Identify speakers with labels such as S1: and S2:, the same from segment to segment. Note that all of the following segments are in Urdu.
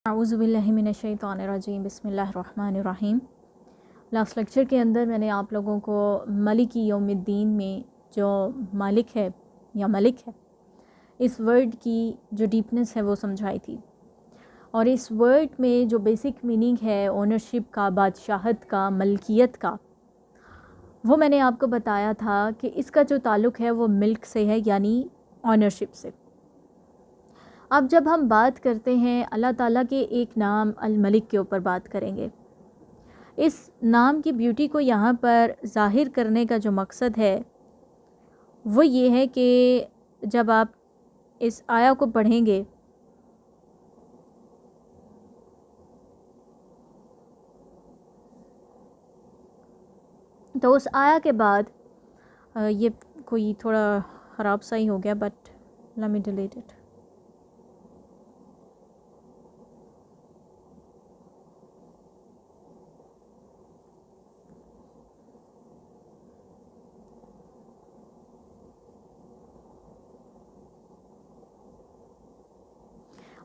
S1: اعوذ باللہ من الشیطان الرجیم، بسم اللہ الرحمن الرحیم۔ لاسٹ لیکچر کے اندر میں نے آپ لوگوں کو مالک یوم الدین میں جو مالک ہے یا ملک ہے، اس ورڈ کی جو ڈیپنس ہے وہ سمجھائی تھی، اور اس ورڈ میں جو بیسک میننگ ہے اونرشپ کا، بادشاہت کا، ملکیت کا، وہ میں نے آپ کو بتایا تھا کہ اس کا جو تعلق ہے وہ ملک سے ہے، یعنی اونرشپ سے۔ اب جب ہم بات کرتے ہیں اللہ تعالیٰ کے ایک نام الملک کے اوپر بات کریں گے، اس نام کی بیوٹی کو یہاں پر ظاہر کرنے کا جو مقصد ہے وہ یہ ہے کہ جب آپ اس آیا کو پڑھیں گے تو اس آیا کے بعد یہ کوئی تھوڑا خراب سا ہی ہو گیا، but let me delete it.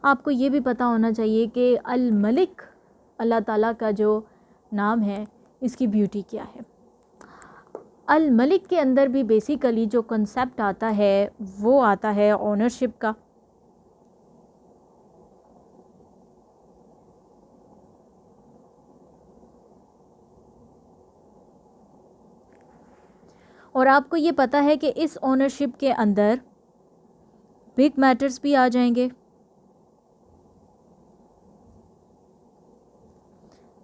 S1: آپ کو یہ بھی پتہ ہونا چاہیے کہ الملک اللہ تعالیٰ کا جو نام ہے اس کی بیوٹی کیا ہے۔ الملک کے اندر بھی بیسیکلی جو کنسیپٹ آتا ہے وہ آتا ہے اونرشپ کا۔ اور آپ کو یہ پتہ ہے کہ اس اونرشپ کے اندر بگ میٹرز بھی آ جائیں گے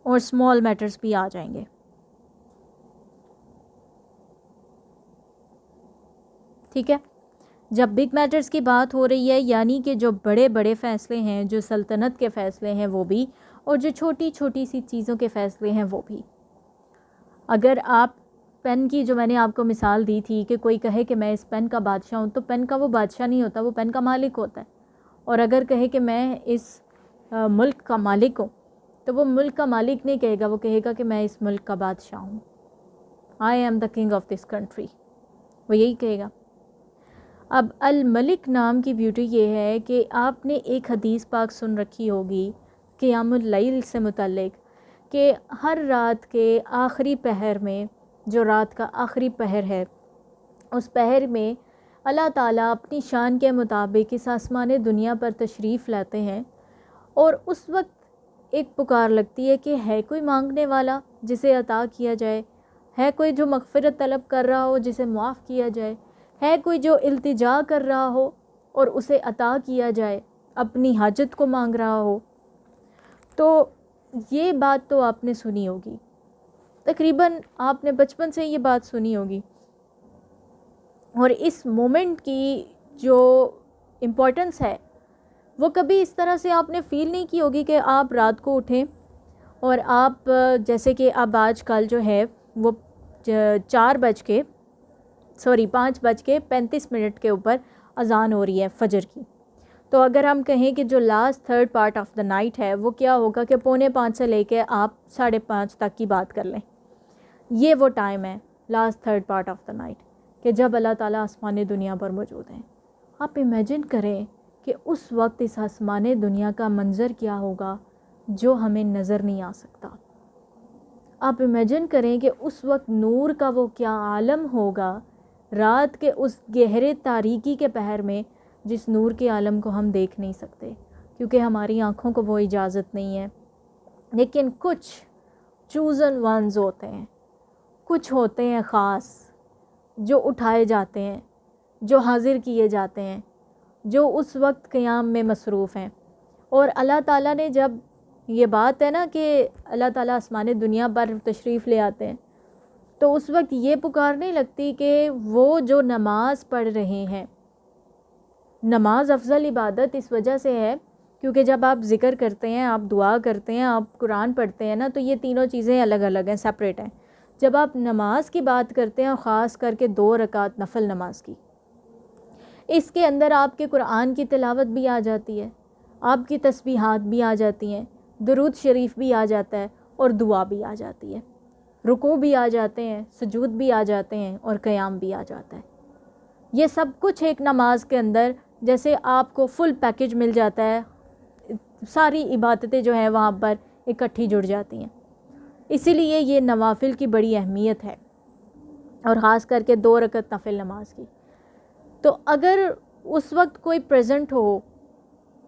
S1: اور اسمال میٹرز بھی آ جائیں گے، ٹھیک ہے۔ جب بگ میٹرز کی بات ہو رہی ہے یعنی کہ جو بڑے بڑے فیصلے ہیں، جو سلطنت کے فیصلے ہیں وہ بھی، اور جو چھوٹی چھوٹی سی چیزوں کے فیصلے ہیں وہ بھی۔ اگر آپ پین کی جو میں نے آپ کو مثال دی تھی کہ کوئی کہے کہ میں اس پین کا بادشاہ ہوں، تو پین کا وہ بادشاہ نہیں ہوتا، وہ پین کا مالک ہوتا ہے۔ اور اگر کہے کہ میں اس ملک کا مالک ہوں، تو وہ ملک کا مالک نہیں کہے گا، وہ کہے گا کہ میں اس ملک کا بادشاہ ہوں، آئی am the king of this country, وہ یہی کہے گا۔ اب الملک نام کی بیوٹی یہ ہے کہ آپ نے ایک حدیث پاک سن رکھی ہوگی قیام اللیل سے متعلق، کہ ہر رات کے آخری پہر میں، جو رات کا آخری پہر ہے، اس پہر میں اللہ تعالیٰ اپنی شان کے مطابق اس آسمان دنیا پر تشریف لاتے ہیں، اور اس وقت ایک پکار لگتی ہے کہ ہے کوئی مانگنے والا جسے عطا کیا جائے، ہے کوئی جو مغفرت طلب کر رہا ہو جسے معاف کیا جائے، ہے کوئی جو التجا کر رہا ہو اور اسے عطا کیا جائے، اپنی حاجت کو مانگ رہا ہو۔ تو یہ بات تو آپ نے سنی ہوگی، تقریباً آپ نے بچپن سے یہ بات سنی ہوگی، اور اس مومنٹ کی جو امپورٹنس ہے وہ کبھی اس طرح سے آپ نے فیل نہیں کی ہوگی کہ آپ رات کو اٹھیں اور آپ جیسے کہ اب آج کل جو ہے وہ 5:35 کے اوپر اذان ہو رہی ہے فجر کی، تو اگر ہم کہیں کہ جو last third part of the night ہے وہ کیا ہوگا کہ 4:45 سے لے کے آپ 5:30 تک کی بات کر لیں، یہ وہ ٹائم ہے last third part of the night کہ جب اللہ تعالیٰ آسمان دنیا پر موجود ہیں۔ آپ امیجن کریں کہ اس وقت اس آسمان دنیا کا منظر کیا ہوگا جو ہمیں نظر نہیں آ سکتا۔ آپ امیجن کریں کہ اس وقت نور کا وہ کیا عالم ہوگا رات کے اس گہرے تاریکی کے پہر میں، جس نور کے عالم کو ہم دیکھ نہیں سکتے کیونکہ ہماری آنکھوں کو وہ اجازت نہیں ہے۔ لیکن کچھ چوزن ونز ہوتے ہیں، کچھ ہوتے ہیں خاص، جو اٹھائے جاتے ہیں، جو حاضر کیے جاتے ہیں، جو اس وقت قیام میں مصروف ہیں۔ اور اللہ تعالیٰ نے جب یہ بات ہے نا کہ اللہ تعالیٰ آسمان دنیا پر تشریف لے آتے ہیں، تو اس وقت یہ پکار نہیں لگتی کہ وہ جو نماز پڑھ رہے ہیں، نماز افضل عبادت اس وجہ سے ہے کیونکہ جب آپ ذکر کرتے ہیں، آپ دعا کرتے ہیں، آپ قرآن پڑھتے ہیں نا، تو یہ تینوں چیزیں الگ الگ ہیں، سپریٹ ہیں۔ جب آپ نماز کی بات کرتے ہیں، خاص کر کے 2 رکعت نفل نماز کی، اس کے اندر آپ کے قرآن کی تلاوت بھی آ جاتی ہے، آپ کی تسبیحات بھی آ جاتی ہیں، درود شریف بھی آ جاتا ہے، اور دعا بھی آ جاتی ہے، رکوع بھی آ جاتے ہیں، سجود بھی آ جاتے ہیں، اور قیام بھی آ جاتا ہے۔ یہ سب کچھ ایک نماز کے اندر جیسے آپ کو فل پیکج مل جاتا ہے، ساری عبادتیں جو ہیں وہاں پر اکٹھی جڑ جاتی ہیں. اسی لیے یہ نوافل کی بڑی اہمیت ہے، اور خاص کر کے 2 رکعت نفل نماز کی. تو اگر اس وقت کوئی پریزنٹ ہو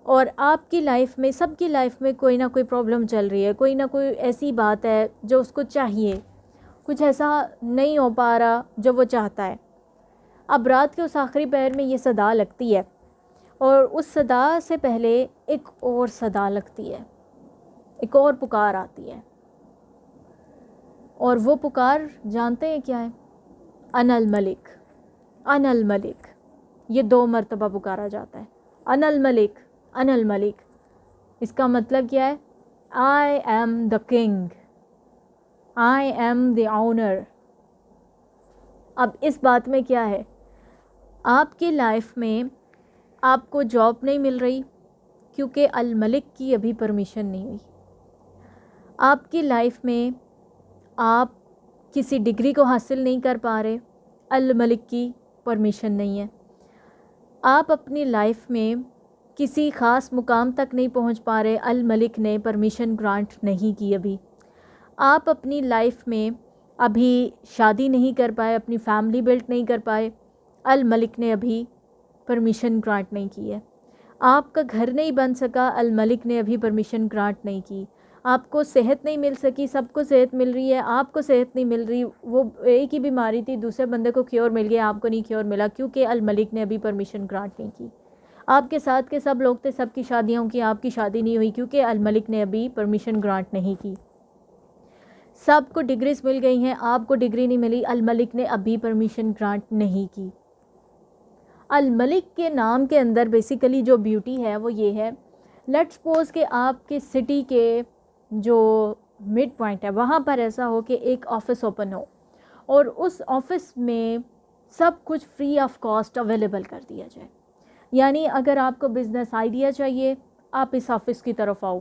S1: اور آپ کی لائف میں، سب کی لائف میں کوئی نہ کوئی پرابلم چل رہی ہے، کوئی نہ کوئی ایسی بات ہے جو اس کو چاہیے، کچھ ایسا نہیں ہو پا رہا جو وہ چاہتا ہے. اب رات کے اس آخری پہر میں یہ صدا لگتی ہے، اور اس صدا سے پہلے ایک اور صدا لگتی ہے، ایک اور پکار آتی ہے. اور وہ پکار جانتے ہیں کیا ہے؟ انا الملک، انا الملک. یہ 2 مرتبہ پکارا جاتا ہے، انا الملک، انا الملک. اس کا مطلب کیا ہے؟ آئی am the king, I am the owner. اب اس بات میں کیا ہے؟ آپ کی لائف میں آپ کو جاب نہیں مل رہی کیونکہ الملک کی ابھی پرمیشن نہیں ہوئی. آپ کی لائف میں آپ کسی ڈگری کو حاصل نہیں کر پا رہے، الملک کی پرمیشن نہیں ہے. آپ اپنی لائف میں کسی خاص مقام تک نہیں پہنچ پا رہے، الملک نے پرمیشن گرانٹ نہیں کی ابھی. آپ اپنی لائف میں ابھی شادی نہیں کر پائے، اپنی فیملی بلڈ نہیں کر پائے، الملک نے ابھی پرمیشن گرانٹ نہیں کی ہے. آپ کا گھر نہیں بن سکا، الملک نے ابھی پرمیشن گرانٹ نہیں کی. آپ کو صحت نہیں مل سکی، سب کو صحت مل رہی ہے، آپ کو صحت نہیں مل رہی. وہ ایک ہی بیماری تھی، دوسرے بندے کو کیور مل گیا، آپ کو نہیں کیور ملا کیونکہ الملک نے ابھی پرمیشن گرانٹ نہیں کی. آپ کے ساتھ کے سب لوگ تھے، سب کی شادیاں کی، آپ کی شادی نہیں ہوئی کیونکہ الملک نے ابھی پرمیشن گرانٹ نہیں کی. سب کو ڈگریز مل گئی ہیں، آپ کو ڈگری نہیں ملی، الملک نے ابھی پرمیشن گرانٹ نہیں کی. الملک کے نام کے اندر بیسیکلی جو بیوٹی ہے وہ یہ ہے، لیٹس سپوز کہ آپ کے سٹی کے جو مڈ پوائنٹ ہے وہاں پر ایسا ہو کہ ایک آفس اوپن ہو، اور اس آفس میں سب کچھ فری آف کاسٹ اویلیبل کر دیا جائے. یعنی اگر آپ کو بزنس آئیڈیا چاہیے، آپ اس آفس کی طرف آؤ.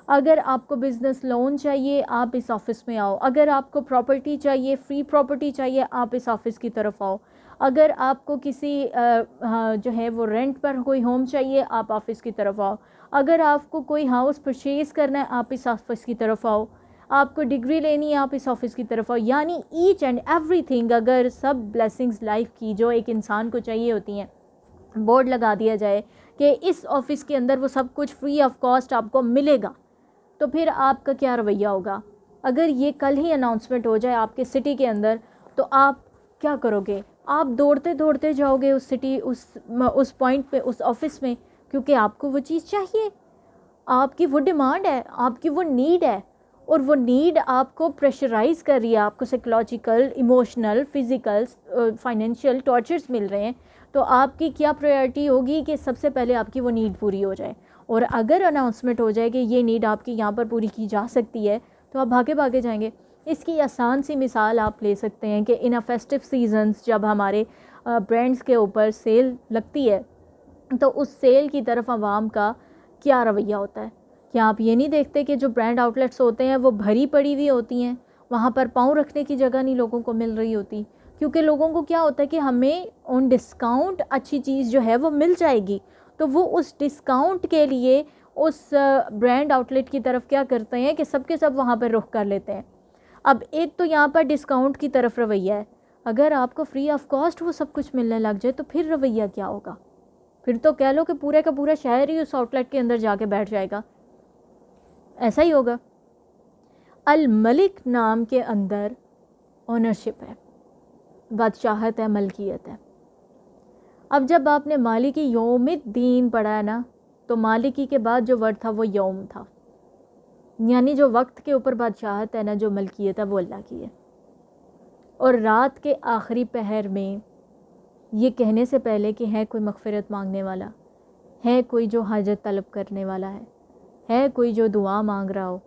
S1: اگر آپ کو بزنس لون چاہیے، آپ اس آفس میں آؤ. اگر آپ کو پراپرٹی چاہیے، فری پراپرٹی چاہیے، آپ اس آفس کی طرف آؤ. اگر آپ کو کسی جو ہے وہ رینٹ پر کوئی ہوم چاہیے، آپ آفس کی طرف آؤ. اگر آپ کو کوئی ہاؤس پرچیز کرنا ہے، آپ اس آفس کی طرف آؤ. آپ کو ڈگری لینی ہے، آپ اس آفس کی طرف آؤ. یعنی ایچ اینڈ ایوری تھنگ، اگر سب بلیسنگز لائف کی جو ایک انسان کو چاہیے ہوتی ہیں، بورڈ لگا دیا جائے کہ اس آفس کے اندر وہ سب کچھ فری آف کاسٹ آپ کو ملے گا، تو پھر آپ کا کیا رویہ ہوگا؟ اگر یہ کل ہی اناؤنسمنٹ ہو جائے آپ کے سٹی کے اندر، تو آپ کیا کرو گے؟ آپ دوڑتے دوڑتے جاؤ گے اس سٹی، اس پوائنٹ پہ، اس آفس میں، کیونکہ آپ کو وہ چیز چاہیے. آپ کی وہ ڈیمانڈ ہے، آپ کی وہ نیڈ ہے، اور وہ نیڈ آپ کو پریشرائز کر رہی ہے، آپ کو psychological, emotional, physical, financial tortures مل رہے ہیں. تو آپ کی کیا پریورٹی ہوگی کہ سب سے پہلے آپ کی وہ نیڈ پوری ہو جائے. اور اگر اناؤنسمنٹ ہو جائے کہ یہ نیڈ آپ کی یہاں پر پوری کی جا سکتی ہے، تو آپ بھاگے بھاگے جائیں گے. اس کی آسان سی مثال آپ لے سکتے ہیں کہ ان فیسٹو سیزنز جب ہمارے برانڈز کے اوپر سیل لگتی ہے، تو اس سیل کی طرف عوام کا کیا رویہ ہوتا ہے؟ کیا آپ یہ نہیں دیکھتے کہ جو برانڈ آؤٹ لیٹس ہوتے ہیں وہ بھری پڑی ہوئی ہوتی ہیں، وہاں پر پاؤں رکھنے کی جگہ نہیں لوگوں کو مل رہی ہوتی، کیونکہ لوگوں کو کیا ہوتا ہے کہ ہمیں آن ڈسکاؤنٹ اچھی چیز جو ہے وہ مل جائے گی، تو وہ اس ڈسکاؤنٹ کے لیے اس برانڈ آؤٹ لیٹ کی طرف کیا کرتے ہیں کہ سب کے سب وہاں پر رخ کر لیتے ہیں. اب ایک تو یہاں پر ڈسکاؤنٹ کی طرف رویہ ہے، اگر آپ کو فری آف کاسٹ وہ سب کچھ ملنے لگ جائے تو پھر رویہ کیا ہوگا؟ پھر تو کہہ لو کہ پورے کا پورا شہر ہی اس آؤٹ لیٹ کے اندر جا کے بیٹھ جائے گا. ایسا ہی ہوگا. الملک نام کے اندر اونرشپ ہے، بادشاہت ہے، ملکیت ہے. اب جب آپ نے مالکی یوم الدین پڑھا ہے نا، تو مالکی کے بعد جو ورڈ تھا وہ یوم تھا، یعنی جو وقت کے اوپر بادشاہت ہے نا، جو ملکیت ہے، وہ اللہ کی ہے. اور رات کے آخری پہر میں یہ کہنے سے پہلے کہ ہے کوئی مغفرت مانگنے والا، ہے کوئی جو حاجت طلب کرنے والا ہے کوئی جو دعا مانگ رہا ہو،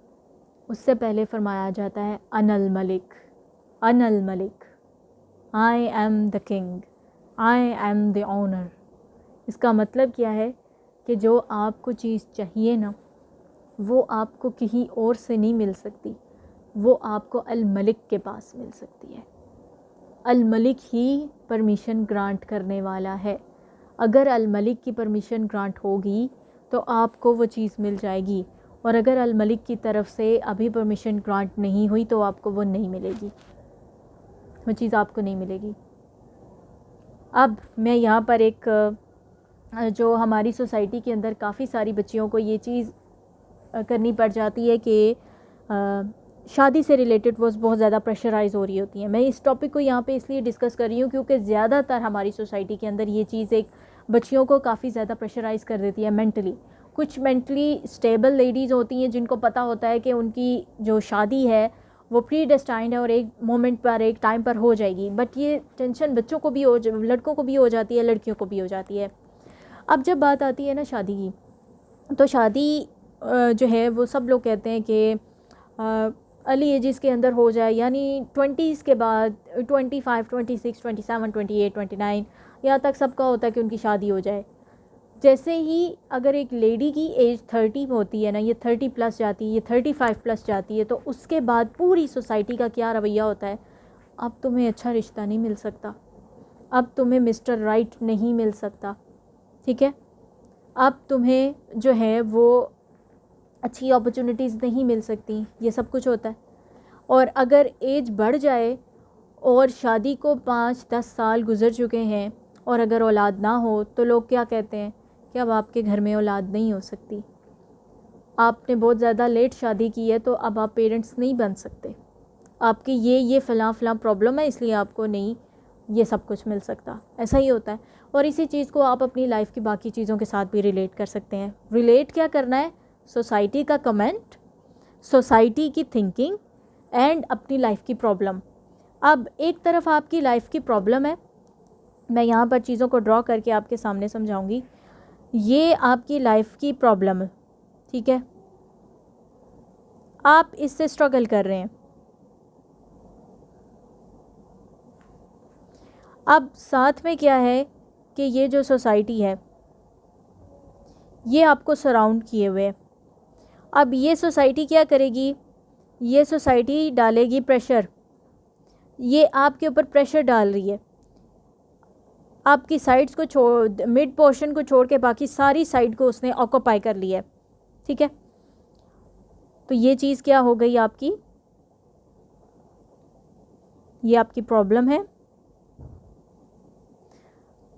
S1: اس سے پہلے فرمایا جاتا ہے انا الملک، انا الملک، I am the king, I am the owner. اس کا مطلب کیا ہے کہ جو آپ کو چیز چاہیے نا، وہ آپ کو کہیں اور سے نہیں مل سکتی، وہ آپ کو الملک کے پاس مل سکتی ہے. الملک ہی پرمیشن گرانٹ کرنے والا ہے. اگر الملک کی پرمیشن گرانٹ ہوگی تو آپ کو وہ چیز مل جائے گی، اور اگر الملک کی طرف سے ابھی پرمیشن گرانٹ نہیں ہوئی تو آپ کو وہ نہیں ملے گی، وہ چیز آپ کو نہیں ملے گی۔ اب میں یہاں پر ایک جو ہماری سوسائٹی کے اندر کافی ساری بچیوں کو یہ چیز کرنی پڑ جاتی ہے کہ شادی سے ریلیٹڈ وہ بہت زیادہ پریشرائز ہو رہی ہوتی ہیں۔ میں اس ٹاپک کو یہاں پہ اس لیے ڈسکس کر رہی ہوں کیونکہ زیادہ تر ہماری سوسائٹی کے اندر یہ چیز ایک بچیوں کو کافی زیادہ پریشرائز کر دیتی ہے مینٹلی۔ کچھ مینٹلی اسٹیبل لیڈیز ہوتی ہیں جن کو پتہ ہوتا ہے کہ ان کی جو شادی ہے وہ پری ڈیسٹائنڈ ہے اور ایک مومنٹ پر ایک ٹائم پر ہو جائے گی، بٹ یہ ٹینشن بچوں کو بھی لڑکوں کو بھی ہو جاتی ہے، لڑکیوں کو بھی ہو جاتی ہے۔ اب جب بات آتی ہے نا شادی کی، تو شادی جو ہے وہ سب لوگ کہتے ہیں کہ ارلی ایجز کے اندر ہو جائے، یعنی 20s کے بعد 25 26 27 28 29 یہاں تک سب کا ہوتا ہے کہ ان کی شادی ہو جائے۔ جیسے ہی اگر ایک لیڈی کی ایج 30 ہوتی ہے نا، یہ 30 پلس جاتی ہے، یہ 35 پلس جاتی ہے، تو اس کے بعد پوری سوسائٹی کا کیا رویہ ہوتا ہے؟ اب تمہیں اچھا رشتہ نہیں مل سکتا، اب تمہیں مسٹر رائٹ نہیں مل سکتا، ٹھیک ہے، اب تمہیں جو ہے وہ اچھی اپرچونیٹیز نہیں مل سکتی، یہ سب کچھ ہوتا ہے۔ اور اگر ایج بڑھ جائے اور شادی کو 5-10 سال گزر چکے ہیں اور اگر اولاد نہ ہو تو لوگ کیا کہتے ہیں کہ اب آپ کے گھر میں اولاد نہیں ہو سکتی، آپ نے بہت زیادہ لیٹ شادی کی ہے تو اب آپ پیرنٹس نہیں بن سکتے، آپ کی یہ فلاں پرابلم ہے اس لیے آپ کو نہیں یہ سب کچھ مل سکتا۔ ایسا ہی ہوتا ہے، اور اسی چیز کو آپ اپنی لائف کی باقی چیزوں کے ساتھ بھی ریلیٹ کر سکتے ہیں۔ ریلیٹ کیا کرنا ہے؟ سوسائٹی کا کمنٹ، سوسائٹی کی تھنکنگ اینڈ اپنی لائف کی پرابلم۔ اب ایک طرف آپ کی لائف کی پرابلم ہے، میں یہاں پر چیزوں کو ڈرا کر کے آپ کے سامنے سمجھاؤں گی، یہ آپ کی لائف کی پرابلم ہے، ٹھیک ہے، آپ اس سے اسٹرگل کر رہے ہیں۔ اب ساتھ میں کیا ہے کہ یہ جو سوسائٹی ہے یہ آپ کو سراؤنڈ کیے ہوئے ہے۔ اب یہ سوسائٹی کیا کرے گی؟ یہ سوسائٹی ڈالے گی پریشر، یہ آپ کے اوپر پریشر ڈال رہی ہے، آپ کی سائڈس کو مڈ پورشن کو چھوڑ کے باقی ساری سائڈ کو اس نے آکوپائی کر لیا ہے، ٹھیک ہے، تو یہ چیز کیا ہو گئی آپ کی؟ یہ آپ کی پرابلم ہے۔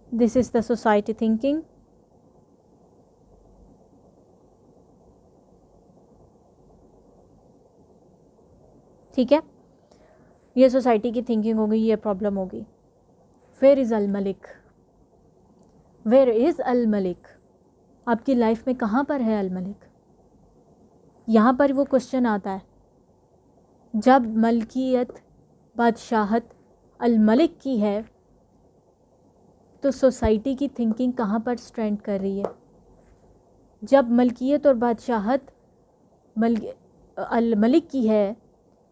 S1: دس از دا سوسائٹی تھنکنگ۔ ٹھیک ہے، یہ سوسائٹی کی تھنکنگ ہوگی، یہ پرابلم ہوگی۔ ویئر از الملک؟ ویئر از الملک؟ آپ کی لائف میں کہاں پر ہے الملک؟ یہاں پر وہ کوشچن آتا ہے، جب ملکیت بادشاہت الملک کی ہے تو سوسائٹی کی تھنکنگ کہاں پر سٹینڈ کر رہی ہے؟ جب ملکیت اور بادشاہت الملک کی ہے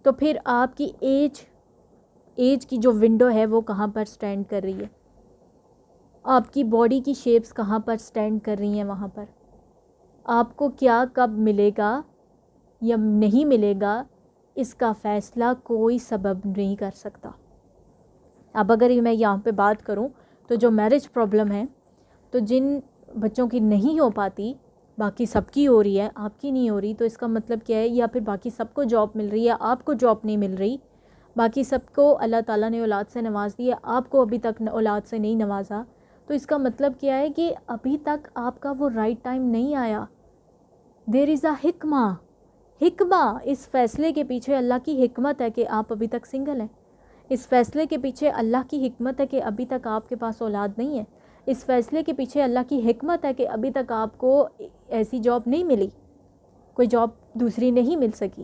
S1: تو پھر آپ کی ایج کی جو ونڈو ہے وہ کہاں پر سٹینڈ کر رہی ہے؟ آپ کی باڈی کی شیپس کہاں پر سٹینڈ کر رہی ہیں؟ وہاں پر آپ کو کیا کب ملے گا یا نہیں ملے گا اس کا فیصلہ کوئی سبب نہیں کر سکتا۔ اب اگر میں یہاں پہ بات کروں تو جو میرج پرابلم ہے، تو جن بچوں کی نہیں ہو پاتی باقی سب کی ہو رہی ہے، آپ کی نہیں ہو رہی، تو اس کا مطلب کیا ہے؟ یا پھر باقی سب کو جاب مل رہی ہے، آپ کو جاب نہیں مل رہی، باقی سب کو اللہ تعالیٰ نے اولاد سے نواز دی ہے، آپ کو ابھی تک اولاد سے نہیں نوازا، تو اس کا مطلب کیا ہے کہ ابھی تک آپ کا وہ رائٹ ٹائم نہیں آیا۔ دیر از اے حکمہ اس فیصلے کے پیچھے اللہ کی حکمت ہے کہ آپ ابھی تک سنگل ہیں، اس فیصلے کے پیچھے اللہ کی حکمت ہے کہ ابھی تک آپ کے پاس اولاد نہیں ہے، اس فیصلے کے پیچھے اللہ کی حکمت ہے کہ ابھی تک آپ کو ایسی جاب نہیں ملی، کوئی جاب دوسری نہیں مل سکی،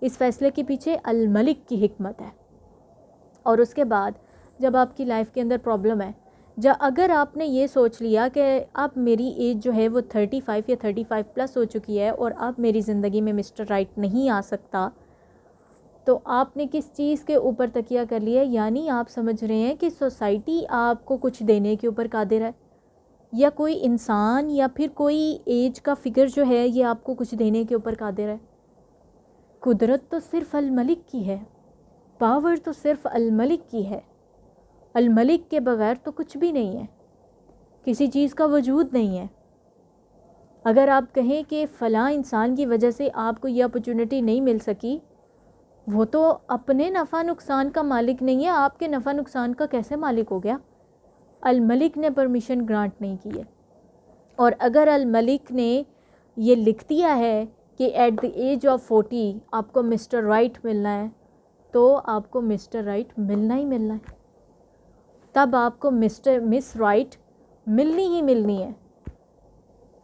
S1: اس فیصلے کے پیچھے الملک کی حکمت ہے۔ اور اس کے بعد جب آپ کی لائف کے اندر پرابلم ہے، اگر آپ نے یہ سوچ لیا کہ اب میری ایج جو ہے وہ 35 یا 35 پلس ہو چکی ہے اور اب میری زندگی میں مسٹر رائٹ نہیں آ سکتا، تو آپ نے کس چیز کے اوپر تکیہ کر لیا؟ یعنی آپ سمجھ رہے ہیں کہ سوسائٹی آپ کو کچھ دینے کے اوپر قادر ہے، یا کوئی انسان یا پھر کوئی ایج کا فگر جو ہے یہ آپ کو کچھ دینے کے اوپر قادر ہے۔ قدرت تو صرف الملک کی ہے، پاور تو صرف الملک کی ہے، الملک کے بغیر تو کچھ بھی نہیں ہے، کسی چیز کا وجود نہیں ہے۔ اگر آپ کہیں کہ فلاں انسان کی وجہ سے آپ کو یہ اپرچونٹی نہیں مل سکی، وہ تو اپنے نفع نقصان کا مالک نہیں ہے، آپ کے نفع نقصان کا کیسے مالک ہو گیا؟ الملک نے پرمیشن گرانٹ نہیں کی ہے. اور اگر الملک نے یہ لکھ دیا ہے کہ ایٹ دی ایج آف 40 آپ کو مسٹر رائٹ ملنا ہے، تو آپ کو مسٹر رائٹ ملنا ہی ملنا ہے. تب آپ کو مس رائٹ ملنی ہی ملنی ہے.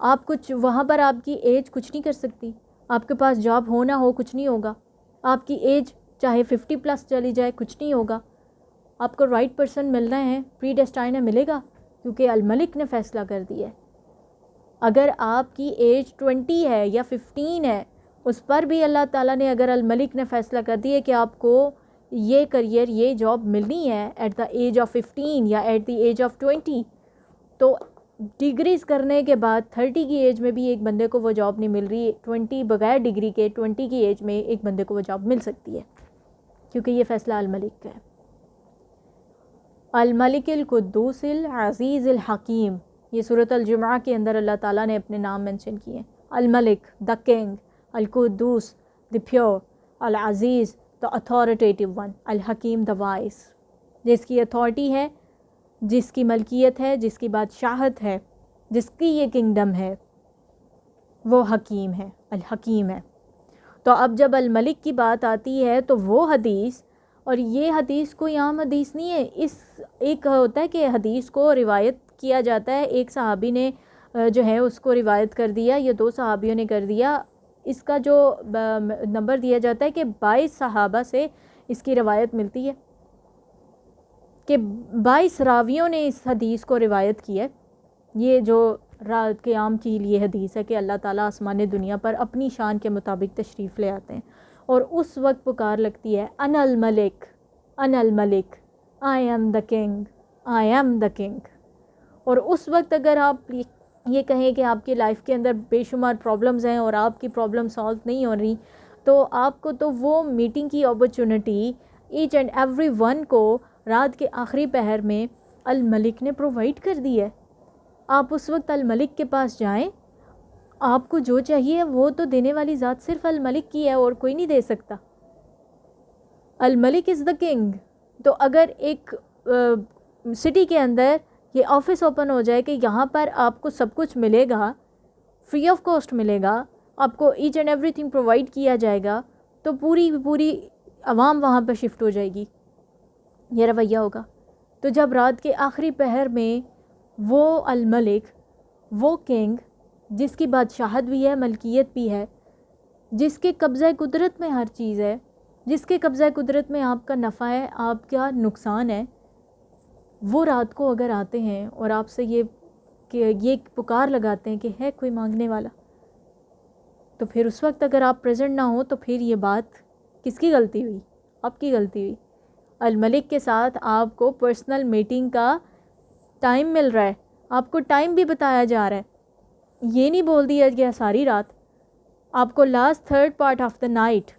S1: آپ کچھ وہاں پر آپ کی ایج کچھ نہیں کر سکتی، آپ کے پاس جاب ہو نہ ہو کچھ نہیں ہوگا، آپ کی ایج چاہے 50+ چلی جائے کچھ نہیں ہوگا. آپ کو رائٹ پرسن ملنا ہے، پری ڈیسٹائن ہے، ملے گا، کیونکہ الملک نے فیصلہ کر دیا ہے. اگر آپ کی ایج 20 ہے یا 15 ہے، اس پر بھی اللہ تعالیٰ نے اگر الملک نے فیصلہ کر دیا کہ آپ کو یہ کریئر یہ جاب ملنی ہے ایٹ دا ایج آف 15 یا ایٹ دی ایج آف 20، تو ڈگریز کرنے کے بعد 30 کی ایج میں بھی ایک بندے کو وہ جاب نہیں مل رہی، 20 بغیر ڈگری کے 20 کی ایج میں ایک بندے کو وہ جاب مل سکتی ہے، کیونکہ یہ فیصلہ الملک کا ہے. الملک القدوس العزیز الحکیم، یہ سورۃ الجمعہ کے اندر اللہ تعالیٰ نے اپنے نام منشن کیے ہیں. الملک the king, Quddus the pure, Aziz the authoritative one, الحکیم دا وائس، جس کی اتھارٹی ہے، جس کی ملکیت ہے، جس کی بادشاہت ہے، جس کی یہ کنگڈم ہے، وہ حکیم ہے، الحکیم ہے. تو اب جب الملک کی بات آتی ہے تو وہ حدیث، اور یہ حدیث کوئی عام حدیث نہیں ہے، اس ایک ہوتا ہے کہ حدیث کو روایت کیا جاتا ہے، ایک صحابی نے جو ہے اس کو روایت کر دیا یا 2 صحابیوں نے کر دیا، اس کا جو نمبر دیا جاتا ہے کہ 22 صحابہ سے اس کی روایت ملتی ہے، کہ 22 راویوں نے اس حدیث کو روایت کی ہے. یہ جو رات قیام کی لیے حدیث ہے کہ اللہ تعالیٰ آسمان دنیا پر اپنی شان کے مطابق تشریف لے آتے ہیں، اور اس وقت پکار لگتی ہے ان الملک، ان الملک، I am the king, I am the king. اور اس وقت اگر آپ یہ کہیں کہ آپ کی لائف کے اندر بے شمار پرابلمز ہیں اور آپ کی پرابلم سالو نہیں ہو رہی، تو آپ کو تو وہ میٹنگ کی opportunity each and every one کو رات کے آخری پہر میں الملک نے پرووائڈ کر دی ہے. آپ اس وقت الملک کے پاس جائیں، آپ کو جو چاہیے وہ تو دینے والی ذات صرف الملک کی ہے اور کوئی نہیں دے سکتا. الملک از دا کنگ. تو اگر ایک سٹی کے اندر یہ آفس اوپن ہو جائے کہ یہاں پر آپ کو سب کچھ ملے گا، فری آف کاسٹ ملے گا، آپ کو each and everything provide کیا جائے گا، تو پوری عوام وہاں پہ شفٹ ہو جائے گی. یہ رویہ ہوگا. تو جب رات کے آخری پہر میں وہ الملک، وہ کنگ جس کی بادشاہت بھی ہے، ملکیت بھی ہے، جس کے قبضہ قدرت میں ہر چیز ہے، جس کے قبضہ قدرت میں آپ کا نفع ہے، آپ کا نقصان ہے، وہ رات کو اگر آتے ہیں اور آپ سے یہ پکار لگاتے ہیں کہ ہے کوئی مانگنے والا، تو پھر اس وقت اگر آپ پریزنٹ نہ ہوں تو پھر یہ بات کس کی غلطی ہوئی؟ آپ کی غلطی ہوئی. الملک کے ساتھ آپ کو پرسنل میٹنگ کا ٹائم مل رہا ہے، آپ کو ٹائم بھی بتایا جا رہا ہے. یہ نہیں بول دیا گیا ساری رات، آپ کو last 3rd part of the night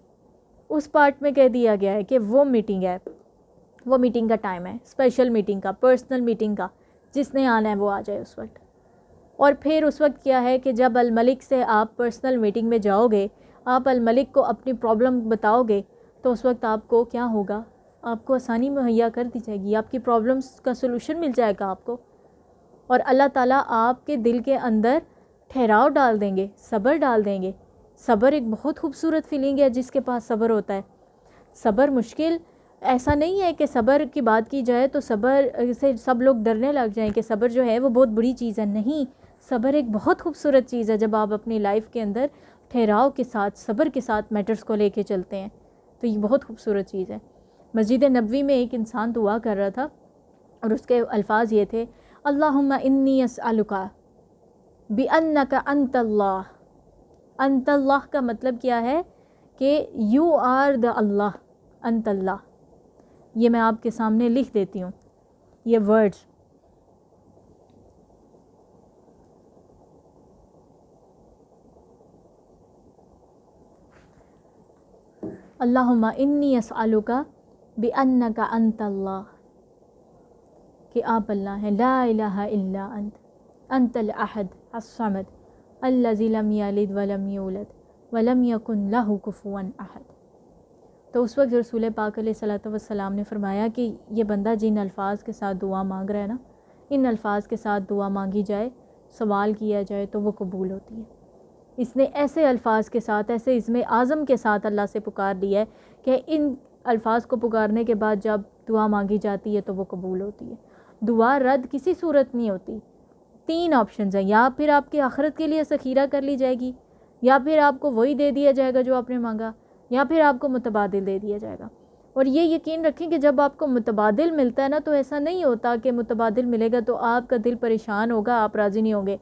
S1: اس پارٹ میں کہہ دیا گیا ہے کہ وہ میٹنگ ہے، وہ میٹنگ کا ٹائم ہے، اسپیشل میٹنگ کا، پرسنل میٹنگ کا، جس نے آنا ہے وہ آ جائے اس وقت. اور پھر اس وقت کیا ہے کہ جب الملک سے آپ پرسنل میٹنگ میں جاؤ گے، آپ الملک کو اپنی پرابلم بتاؤ گے، تو اس وقت آپ کو کیا ہوگا؟ آپ کو آسانی مہیا کر دی جائے گی، آپ کی پرابلمس کا سلوشن مل جائے گا آپ کو. اور اللہ تعالیٰ آپ کے دل کے اندر ٹھہراؤ ڈال دیں گے، صبر ڈال دیں گے. صبر ایک بہت خوبصورت فیلنگ ہے جس کے پاس صبر ہوتا ہے. صبر مشکل ایسا نہیں ہے کہ صبر کی بات کی جائے تو صبر سے سب لوگ ڈرنے لگ جائیں کہ صبر جو ہے وہ بہت بری چیز ہے. نہیں، صبر ایک بہت خوبصورت چیز ہے. جب آپ اپنی لائف کے اندر ٹھہراؤ کے ساتھ، صبر کے ساتھ میٹرز کو لے کے چلتے ہیں تو یہ بہت خوبصورت چیز ہے. مسجد نبوی میں ایک انسان دعا کر رہا تھا اور اس کے الفاظ یہ تھے، اللہم انی اسألک بأنک انت اللہ. انت اللہ کا مطلب کیا ہے؟ کہ یو آر دا اللہ، انت اللہ. یہ میں آپ کے سامنے لکھ دیتی ہوں یہ ورڈز. اللہم انی اسألک بأنک انت اللہ، کہ آپ اللہ ہیں، لا الہ الا انت، انت الاحد الصمد الذی لم یلد ولم یولد ولم یکن لہ کفوا احد. تو اس وقت رسول پاک علیہ الصلوۃ والسلام نے فرمایا کہ یہ بندہ جن الفاظ کے ساتھ دعا مانگ رہا ہے نا، ان الفاظ کے ساتھ دعا مانگی جائے، سوال کیا جائے تو وہ قبول ہوتی ہے. اس نے ایسے الفاظ کے ساتھ، ایسے اسم اعظم کے ساتھ اللہ سے پکار لیا ہے کہ ان الفاظ کو پکارنے کے بعد جب دعا مانگی جاتی ہے تو وہ قبول ہوتی ہے. دعا رد کسی صورت نہیں ہوتی. 3 آپشنز ہیں، یا پھر آپ کی آخرت کے لیے ذخیرہ کر لی جائے گی، یا پھر آپ کو وہی دے دیا جائے گا جو آپ نے مانگا، یا پھر آپ کو متبادل دے دیا جائے گا. اور یہ یقین رکھیں کہ جب آپ کو متبادل ملتا ہے نا تو ایسا نہیں ہوتا کہ متبادل ملے گا تو آپ کا دل پریشان ہوگا، آپ راضی نہیں ہوں گے.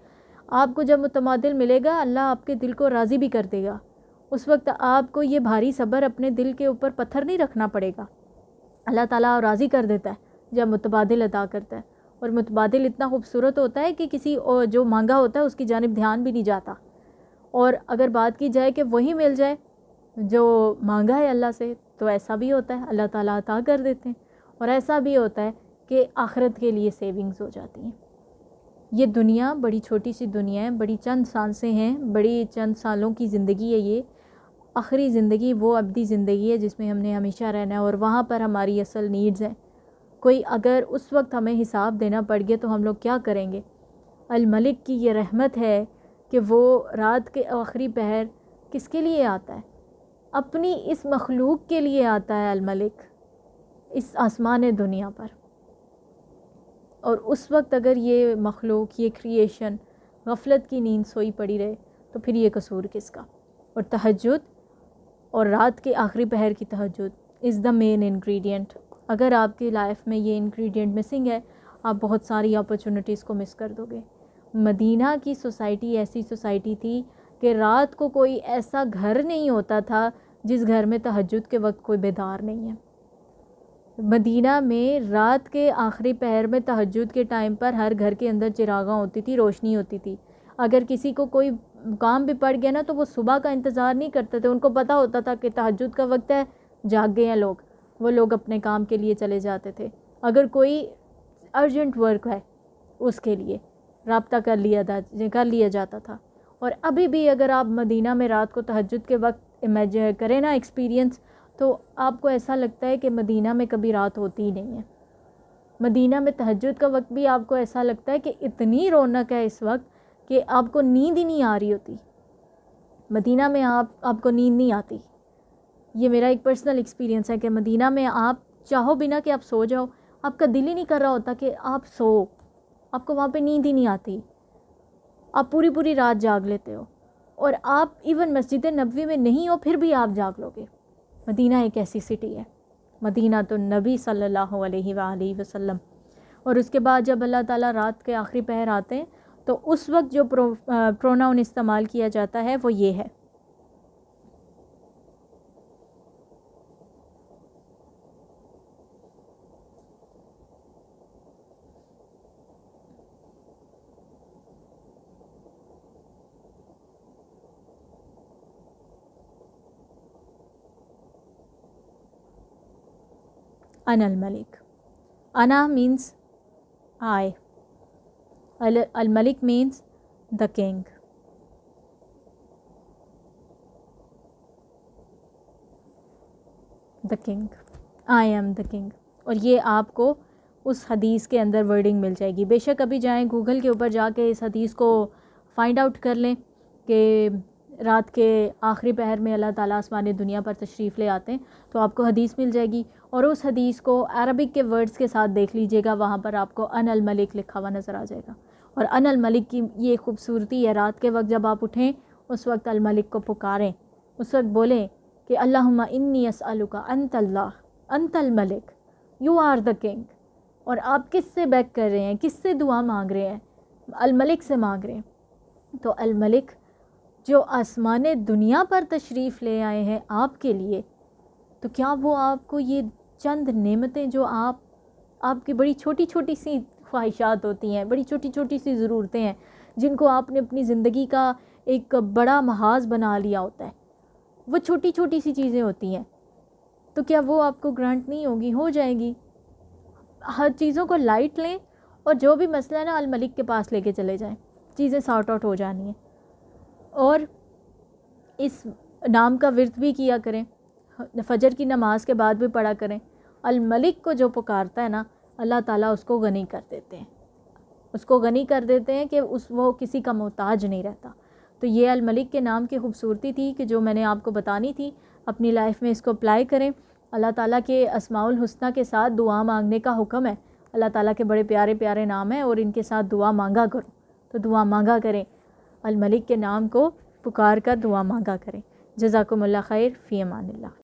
S1: آپ کو جب متبادل ملے گا اللہ آپ کے دل کو راضی بھی کر دے گا. اس وقت آپ کو یہ بھاری صبر اپنے دل کے اوپر پتھر نہیں رکھنا پڑے گا. اللہ تعالیٰ راضی کر دیتا ہے جب متبادل عطا کرتا ہے. اور متبادل اتنا خوبصورت ہوتا ہے کہ کسی جو مانگا ہوتا ہے اس کی جانب دھیان بھی نہیں جاتا. اور اگر بات کی جائے کہ وہی مل جائے جو مانگا ہے اللہ سے تو ایسا بھی ہوتا ہے، اللہ تعالیٰ عطا کر دیتے ہیں. اور ایسا بھی ہوتا ہے کہ آخرت کے لیے سیونگز ہو جاتی ہیں. یہ دنیا بڑی چھوٹی سی دنیا ہے، بڑی چند سانسیں ہیں، بڑی چند سالوں کی زندگی ہے. یہ آخری زندگی وہ ابدی زندگی ہے جس میں ہم نے ہمیشہ رہنا ہے، اور وہاں پر ہماری اصل نیڈز ہیں. کوئی اگر اس وقت ہمیں حساب دینا پڑ گیا تو ہم لوگ کیا کریں گے؟ الملک کی یہ رحمت ہے کہ وہ رات کے آخری پہر کس کے لیے آتا ہے؟ اپنی اس مخلوق کے لیے آتا ہے الملک اس آسمان دنیا پر. اور اس وقت اگر یہ مخلوق، یہ کریشن غفلت کی نیند سوئی پڑی رہے تو پھر یہ قصور کس کا؟ اور تہجد اور رات کے آخری پہر کی تہجد از دا مین انگریڈینٹ. اگر آپ کی لائف میں یہ انگریڈینٹ مسنگ ہے آپ بہت ساری اپرچونٹیز کو مس کر دو گے. مدینہ کی سوسائٹی ایسی سوسائٹی تھی کہ رات کو کوئی ایسا گھر نہیں ہوتا تھا جس گھر میں تہجد کے وقت کوئی بیدار نہیں ہے. مدینہ میں رات کے آخری پہر میں تہجد کے ٹائم پر ہر گھر کے اندر چراغاں ہوتی تھی، روشنی ہوتی تھی. اگر کسی کو کوئی کام بھی پڑ گیا نا تو وہ صبح کا انتظار نہیں کرتے تھے، ان کو پتہ ہوتا تھا کہ تہجد کا وقت ہے، جاگ گئے ہیں لوگ، وہ لوگ اپنے کام کے لیے چلے جاتے تھے. اگر کوئی ارجنٹ ورک ہے اس کے لیے رابطہ کر لیا جاتا تھا. اور ابھی بھی اگر آپ مدینہ میں رات کو تہجد کے وقت امیجن کریں نا ایکسپیرینس، تو آپ کو ایسا لگتا ہے کہ مدینہ میں کبھی رات ہوتی ہی نہیں ہے. مدینہ میں تہجد کا وقت بھی آپ کو ایسا لگتا ہے کہ اتنی رونق ہے اس وقت کہ آپ کو نیند ہی نہیں آ رہی ہوتی. مدینہ میں آپ کو نیند نہیں آتی. یہ میرا ایک پرسنل ایکسپیرینس ہے کہ مدینہ میں آپ چاہو بنا کہ آپ سو جاؤ، آپ کا دل ہی نہیں کر رہا ہوتا کہ آپ سو، آپ کو وہاں پہ نیند ہی نہیں آتی. آپ پوری رات جاگ لیتے ہو، اور آپ ایون مسجد نبوی میں نہیں ہو پھر بھی آپ جاگ لو گے. مدینہ ایک ایسی سٹی ہے، مدینہ تو نبی صلی اللہ علیہ وآلہ وسلم. اور اس کے بعد جب اللہ تعالیٰ رات کے آخری پہر آتے ہیں تو اس وقت جو پروناؤن استعمال کیا جاتا ہے وہ یہ ہے. انا الملک. انا means I. الملک means the king. the king. I am the king. اور یہ آپ کو اس حدیث کے اندر ورڈنگ مل جائے گی. بے شک ابھی جائیں گوگل کے اوپر جا کے اس حدیث کو فائنڈ آؤٹ کر لیں کہ رات کے آخری پہر میں اللہ تعالیٰ آسمان دنیا پر تشریف لے آتے ہیں تو آپ کو حدیث مل جائے گی. اور اس حدیث کو عربک کے ورڈز کے ساتھ دیکھ لیجئے گا، وہاں پر آپ کو ان الملک لکھا ہوا نظر آ جائے گا. اور ان الملک کی یہ خوبصورتی ہے، رات کے وقت جب آپ اٹھیں اس وقت الملک کو پکاریں، اس وقت بولیں کہ اللہم انی اسألک انت اللہ انت الملک یو آر دا کنگ. اور آپ کس سے بیک کر رہے ہیں، کس سے دعا مانگ رہے ہیں؟ الملک سے مانگ رہے ہیں. تو الملک جو آسمان دنیا پر تشریف لے آئے ہیں آپ کے لیے، تو کیا وہ آپ کو یہ چند نعمتیں جو آپ کی بڑی چھوٹی چھوٹی سی خواہشات ہوتی ہیں، بڑی چھوٹی چھوٹی سی ضرورتیں ہیں جن کو آپ نے اپنی زندگی کا ایک بڑا محاذ بنا لیا ہوتا ہے، وہ چھوٹی چھوٹی سی چیزیں ہوتی ہیں، تو کیا وہ آپ کو گرانٹ نہیں ہوگی؟ ہو جائے گی. ہر چیزوں کو لائٹ لیں اور جو بھی مسئلہ ہے نا الملک کے پاس لے کے چلے جائیں، چیزیں سارٹ آؤٹ ہو جانی ہیں. اور اس نام کا ورد بھی کیا کریں، فجر کی نماز کے بعد بھی پڑھا کریں۔ الملک کو جو پکارتا ہے نا، اللہ تعالیٰ اس کو غنی کر دیتے ہیں، اس کو غنی کر دیتے ہیں کہ وہ کسی کا محتاج نہیں رہتا۔ تو یہ الملک کے نام کی خوبصورتی تھی کہ جو میں نے آپ کو بتانی تھی، اپنی لائف میں اس کو اپلائی کریں۔ اللہ تعالیٰ کے اسماء الحسنہ کے ساتھ دعا مانگنے کا حکم ہے، اللہ تعالیٰ کے بڑے پیارے پیارے نام ہیں اور ان کے ساتھ دعا مانگا کرو، تو دعا مانگا کریں، الملک کے نام کو پکار کر دعا مانگا کریں۔ جزاکم اللہ خیر، فی امان اللہ۔